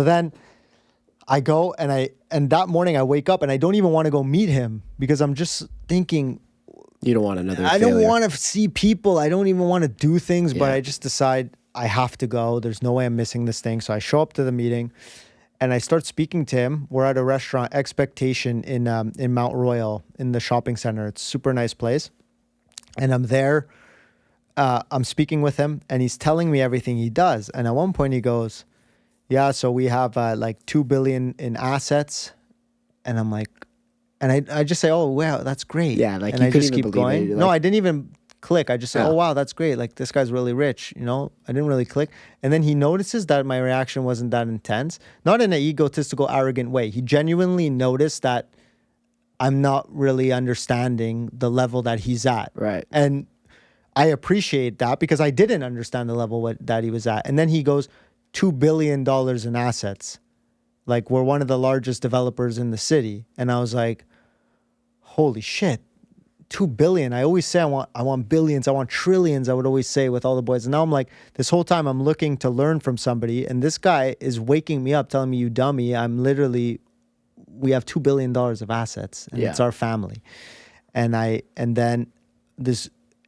So then I go and that morning I wake up and I don't even want to go meet him because I'm just thinking, you don't want another I failure. don't want to see people. I don't even want to do things, but Yeah. I just decide I have to go. There's no way I'm missing this thing. So I show up to the meeting and I start speaking to him. We're at a restaurant, Expectation, in Mount Royal in the shopping center. It's a super nice place. And I'm there. I'm speaking with him and he's telling me everything he does. And at one point he goes, yeah, so we have like 2 billion in assets. And I'm like, and I just say, oh, wow, that's great. Yeah, like and you I couldn't just even keep believe going. it. You're No, like- I didn't even click. I just said, Oh. oh, wow, that's great. Like this guy's really rich. You know, I didn't really click. And then he notices that my reaction wasn't that intense, not in an egotistical, arrogant way. He genuinely noticed that I'm not really understanding the level that he's at. Right. And I appreciate that because I didn't understand the level that he was at. And then he goes, $2 billion in assets. Like we're one of the largest developers in the city. And I was like, holy shit, 2 billion. I always say I want billions, I want trillions, I would always say with all the boys. And now I'm like, this whole time I'm looking to learn from somebody. And this guy is waking me up, telling me, you dummy, we have $2 billion of assets and it's our family. And then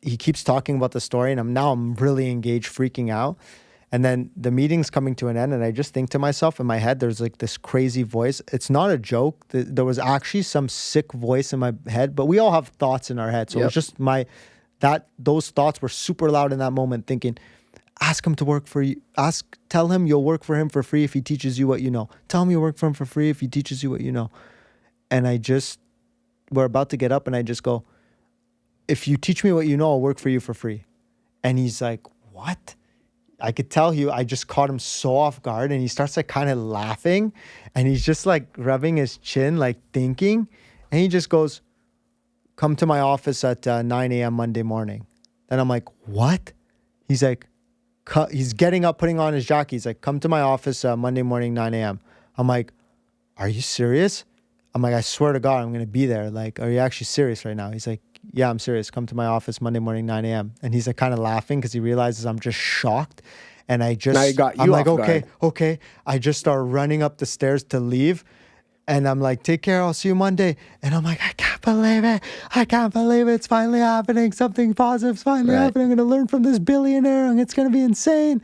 he keeps talking about the story and I'm really engaged, freaking out. And then the meeting's coming to an end and I just think to myself in my head, there's like this crazy voice. It's not a joke. There was actually some sick voice in my head, but we all have thoughts in our head. So it's just those thoughts were super loud in that moment thinking, ask him to work for you. Tell him you'll work for him for free if he teaches you what you know. Tell him you'll work for him for free if he teaches you what you know. And we're about to get up and I just go, if you teach me what you know, I'll work for you for free. And he's like, what? I could tell I just caught him so off guard and he starts like kind of laughing and he's just like rubbing his chin, like thinking. And he just goes, come to my office at 9 a.m. Monday morning. Then I'm like, what? He's like, he's getting up, putting on his jacket. He's like, come to my office Monday morning, 9 a.m. I'm like, are you serious? I'm like, I swear to God, I'm going to be there. Like, are you actually serious right now? He's like, yeah, I'm serious. Come to my office Monday morning, 9 a.m. And he's like kind of laughing because he realizes I'm just shocked. And I'm like, okay. I just start running up the stairs to leave. And I'm like, take care. I'll see you Monday. And I'm like, I can't believe it. It's finally happening. Something positive's finally happening. I'm going to learn from this billionaire and it's going to be insane.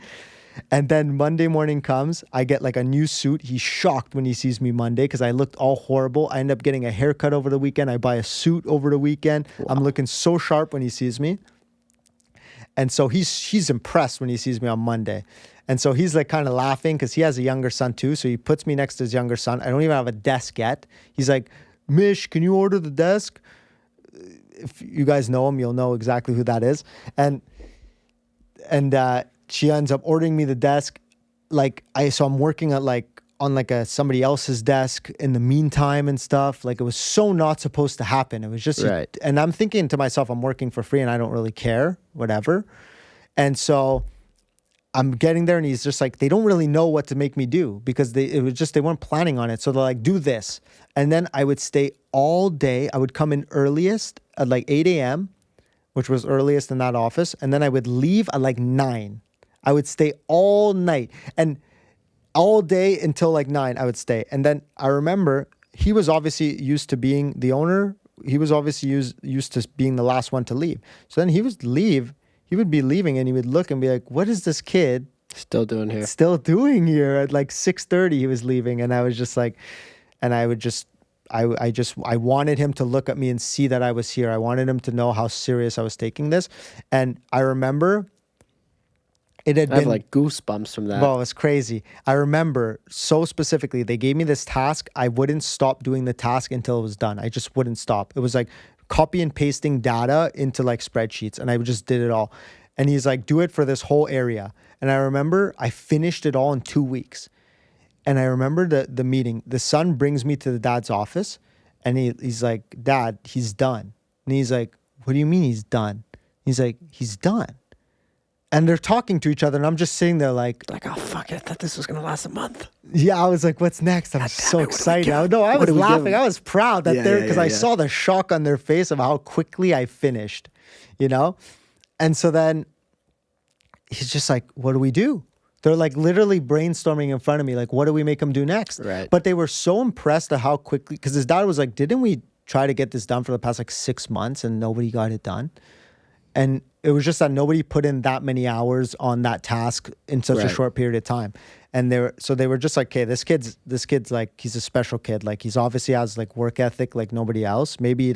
And then Monday morning comes, I get like a new suit. He's shocked when he sees me Monday because I looked all horrible. I end up getting a haircut over the weekend. I buy a suit over the weekend. Wow. I'm looking so sharp when he sees me. And so he's impressed when he sees me on Monday. And so he's like kind of laughing because he has a younger son too. So he puts me next to his younger son. I don't even have a desk yet. He's like, Mish, can you order the desk? If you guys know him, you'll know exactly who that is. And she ends up ordering me the desk. So I'm working on somebody else's desk in the meantime and stuff. Like it was so not supposed to happen. It was just, and I'm thinking to myself, I'm working for free and I don't really care, whatever. And so I'm getting there and he's just like, they don't really know what to make me do because they weren't planning on it. So they're like, do this. And then I would stay all day. I would come in earliest at like 8 a.m., which was earliest in that office. And then I would leave at like 9. I would stay all night and all day until like 9 I would stay. And then I remember he was obviously used to being the owner. He was obviously used to being the last one to leave. So then he would be leaving and he would look and be like, what is this kid still doing here? At like 6:30 he was leaving. And I was just like, and I wanted him to look at me and see that I was here. I wanted him to know how serious I was taking this. And I remember I have like goosebumps from that. Well, it was crazy. I remember so specifically, they gave me this task. I wouldn't stop doing the task until it was done. I just wouldn't stop. It was like copy and pasting data into like spreadsheets and I just did it all. And he's like, do it for this whole area. And I remember I finished it all in 2 weeks. And I remember the meeting. The son brings me to the dad's office and he's like, Dad, he's done. And he's like, what do you mean he's done? He's like, he's done. And they're talking to each other and I'm just sitting there like, oh, fuck, I thought this was going to last a month. Yeah, I was like, what's next? I'm so excited. I was laughing. I was proud that because I saw the shock on their face of how quickly I finished, you know? And so then he's just like, what do we do? They're like literally brainstorming in front of me, like, what do we make him do next? Right. But they were so impressed at how quickly, because his dad was like, didn't we try to get this done for the past like 6 months and nobody got it done? And it was just that nobody put in that many hours on that task in such a Right. short period of time. And they were just like, okay, this kid's like, he's a special kid. Like he's obviously has like work ethic like nobody else. Maybe he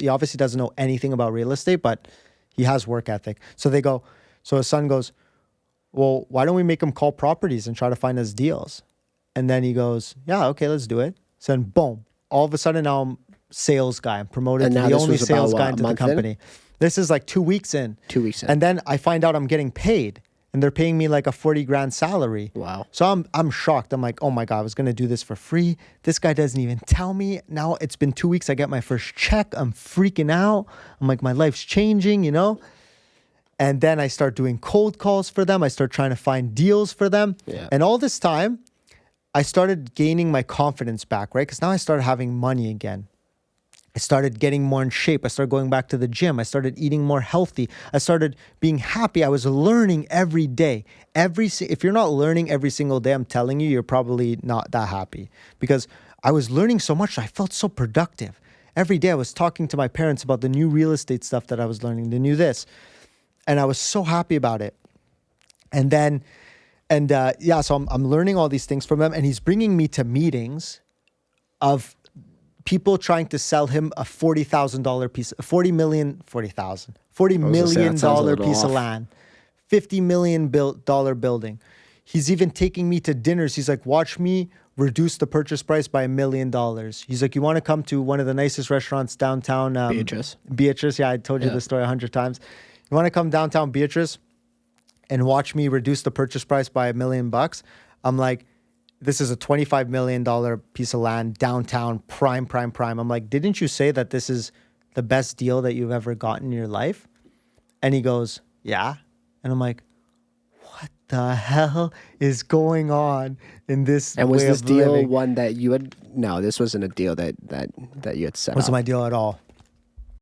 obviously doesn't know anything about real estate, but he has work ethic. So his son goes, well, why don't we make him call properties and try to find us deals? And then he goes, yeah, okay, let's do it. So then boom, all of a sudden now I'm sales guy. I'm promoted And to now the this only was sales about guy what, into a the month in? company. This is like 2 weeks in. 2 weeks in. And then I find out I'm getting paid and they're paying me like a 40 grand salary. Wow. So I'm shocked. I'm like, oh my God, I was going to do this for free. This guy doesn't even tell me. Now it's been 2 weeks. I get my first check. I'm freaking out. I'm like, my life's changing, you know? And then I start doing cold calls for them. I start trying to find deals for them. Yeah. And all this time, I started gaining my confidence back, right? Because now I started having money again. I started getting more in shape. I started going back to the gym. I started eating more healthy. I started being happy. I was learning every day. If you're not learning every single day, I'm telling you, you're probably not that happy. Because I was learning so much. I felt so productive. Every day I was talking to my parents about the new real estate stuff that I was learning, the new this. And I was so happy about it. And then, so I'm learning all these things from him. And he's bringing me to meetings of people trying to sell him a $40,000 piece, $40 million piece of land, $50 million dollar building. He's even taking me to dinners. He's like, watch me reduce the purchase price by $1 million. He's like, you want to come to one of the nicest restaurants downtown? Beatrice. Yeah, I told you this story 100 times. You want to come downtown Beatrice and watch me reduce the purchase price by $1 million? I'm like, this is a $25 million piece of land downtown, prime. I'm like, didn't you say that this is the best deal that you've ever gotten in your life? And he goes, yeah. And I'm like, what the hell is going on in this And was way this of deal living? one that you had? No, this wasn't a deal that you had set Wasn't up. my deal at all.